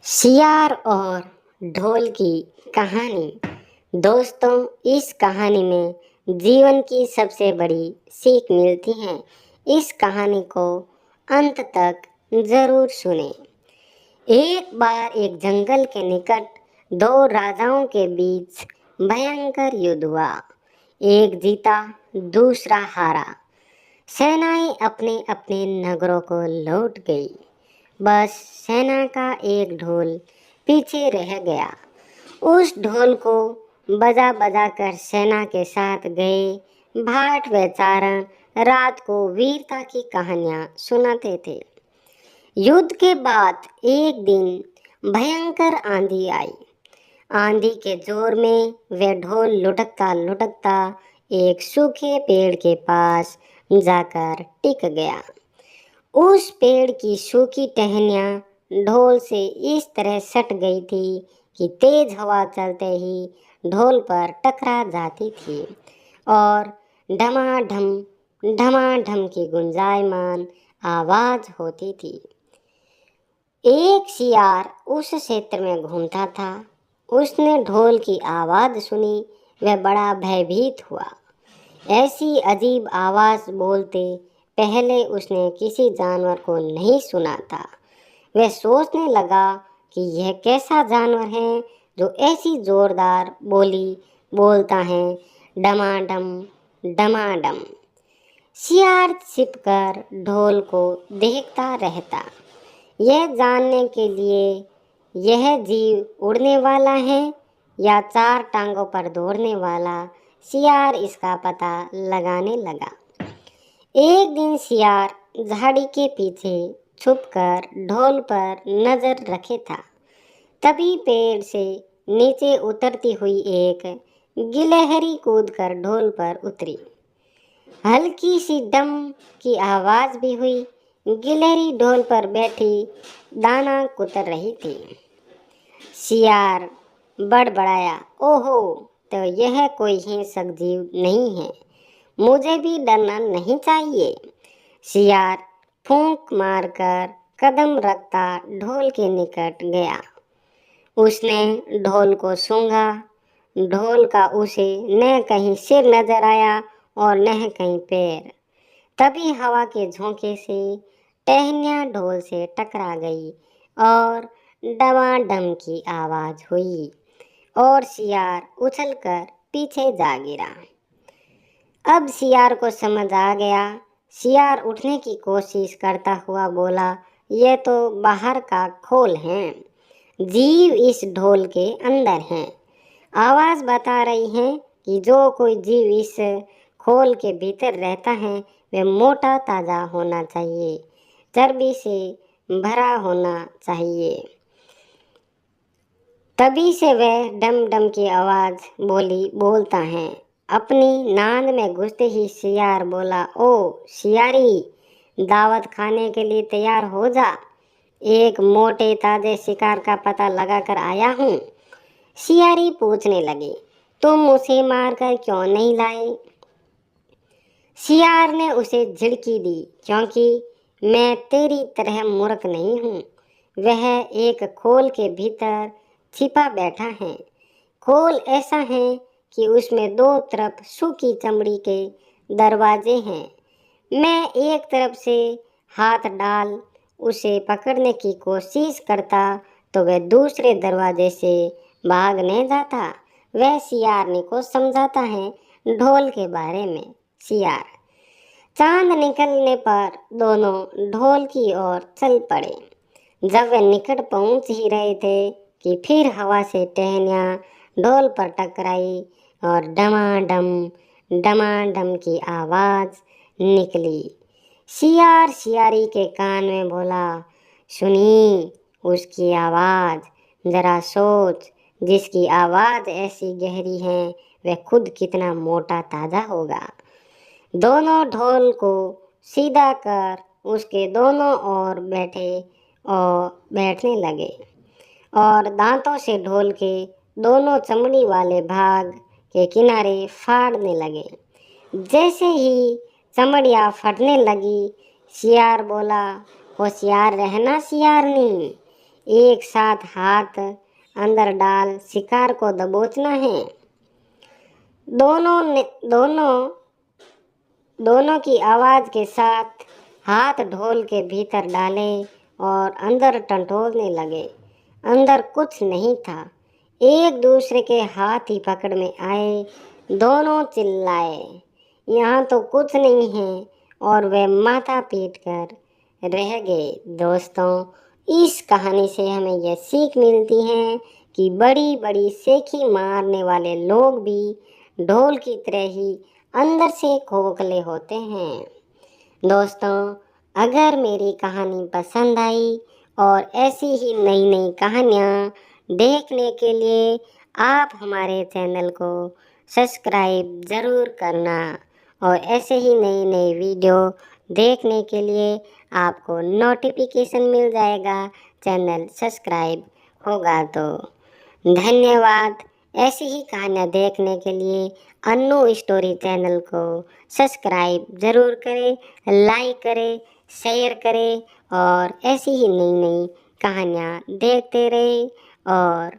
सियार और ढोल की कहानी। दोस्तों, इस कहानी में जीवन की सबसे बड़ी सीख मिलती है। इस कहानी को अंत तक जरूर सुने। एक बार एक जंगल के निकट दो राजाओं के बीच भयंकर युद्ध हुआ। एक जीता, दूसरा हारा। सेनाएं अपने अपने नगरों को लौट गई। बस सेना का एक ढोल पीछे रह गया। उस ढोल को बजा बजा कर सेना के साथ गए भाट व चारण रात को वीरता की कहानियां सुनाते थे। युद्ध के बाद एक दिन भयंकर आंधी आई। आंधी के जोर में वह ढोल लुढ़कता लुढ़कता एक सूखे पेड़ के पास जाकर टिक गया। उस पेड़ की सूखी टहनियाँ ढोल से इस तरह सट गई थी कि तेज हवा चलते ही ढोल पर टकरा जाती थी और ढमाढम ढमाढम की गुंजायमान आवाज होती थी। एक सियार उस क्षेत्र में घूमता था। उसने ढोल की आवाज सुनी। वह बड़ा भयभीत हुआ। ऐसी अजीब आवाज बोलते पहले उसने किसी जानवर को नहीं सुना था। वह सोचने लगा कि यह कैसा जानवर है जो ऐसी जोरदार बोली बोलता है, डमाडम डमाडम। सियार छिपकर ढोल को देखता रहता, यह जानने के लिए यह जीव उड़ने वाला है या चार टांगों पर दौड़ने वाला। सियार इसका पता लगाने लगा। एक दिन सियार झाड़ी के पीछे छुपकर ढोल पर नजर रखे था। तभी पेड़ से नीचे उतरती हुई एक गिलहरी कूदकर ढोल पर उतरी। हल्की सी डम की आवाज भी हुई। गिलहरी ढोल पर बैठी दाना कुतर रही थी। सियार बड़बड़ाया, ओहो, तो यह कोई हिंसक जीव नहीं है, मुझे भी डरना नहीं चाहिए। सियार फूंक मारकर कदम रखता ढोल के निकट गया। उसने ढोल को सूंघा। ढोल का उसे न कहीं सिर नजर आया और न कहीं पैर। तभी हवा के झोंके से टहनियाँ ढोल से टकरा गई और डमाडम की आवाज हुई और सियार उछलकर पीछे जा गिरा। अब सियार को समझ आ गया। सियार उठने की कोशिश करता हुआ बोला, यह तो बाहर का खोल है, जीव इस ढोल के अंदर है। आवाज बता रही है कि जो कोई जीव इस खोल के भीतर रहता है वह मोटा ताजा होना चाहिए, चर्बी से भरा होना चाहिए। तभी से वह डम डम की आवाज बोलता है। अपनी नांद में घुसते ही सियार बोला, ओ सियारी, दावत खाने के लिए तैयार हो जा। एक मोटे ताजे शिकार का पता लगाकर आया हूँ। सियारी पूछने लगी, तुम उसे मारकर क्यों नहीं लाए? सियार ने उसे झिड़की दी, क्योंकि मैं तेरी तरह मूर्ख नहीं हूँ। वह एक खोल के भीतर छिपा बैठा है। खोल ऐसा है कि उसमें दो तरफ सूखी चमड़ी के दरवाजे हैं। मैं एक तरफ से हाथ डाल उसे पकड़ने की कोशिश करता तो वह दूसरे दरवाजे से भागने जाता। वह सियारनी को समझाता है ढोल के बारे में। सियार। चांद निकलने पर दोनों ढोल की ओर चल पड़े। जब वे निकट पहुंच ही रहे थे कि फिर हवा से टहनियाँ ढोल पर टकराई और डमाडम डमाडम की आवाज निकली। सियार सियारी के कान में बोला, सुनी उसकी आवाज, जरा सोच, जिसकी आवाज ऐसी गहरी है वह खुद कितना मोटा ताजा होगा। दोनों ढोल को सीधा कर उसके दोनों ओर बैठने लगे और दांतों से ढोल के दोनों चमड़ी वाले भाग के किनारे फाड़ने लगे। जैसे ही चमड़ियाँ फटने लगी, सियार बोला, होशियार रहना सियारनी, एक साथ हाथ अंदर डाल शिकार को दबोचना है। दोनों दोनों की आवाज़ के साथ हाथ ढोल के भीतर डाले और अंदर टंटोलने लगे। अंदर कुछ नहीं था, एक दूसरे के हाथ ही पकड़ में आए। दोनों चिल्लाए, यहाँ तो कुछ नहीं है, और वे माथा पीट कर रह गए। दोस्तों, इस कहानी से हमें यह सीख मिलती है कि बड़ी बड़ी सेखी मारने वाले लोग भी ढोल की तरह ही अंदर से खोखले होते हैं। दोस्तों, अगर मेरी कहानी पसंद आई और ऐसी ही नई नई कहानियाँ देखने के लिए आप हमारे चैनल को सब्सक्राइब ज़रूर करना, और ऐसे ही नई नई वीडियो देखने के लिए आपको नोटिफिकेशन मिल जाएगा, चैनल सब्सक्राइब होगा तो। धन्यवाद। ऐसी ही कहानियाँ देखने के लिए अन्नू स्टोरी चैनल को सब्सक्राइब ज़रूर करें, लाइक करें, शेयर करें, और ऐसी ही नई नई कहानियाँ देखते रहें और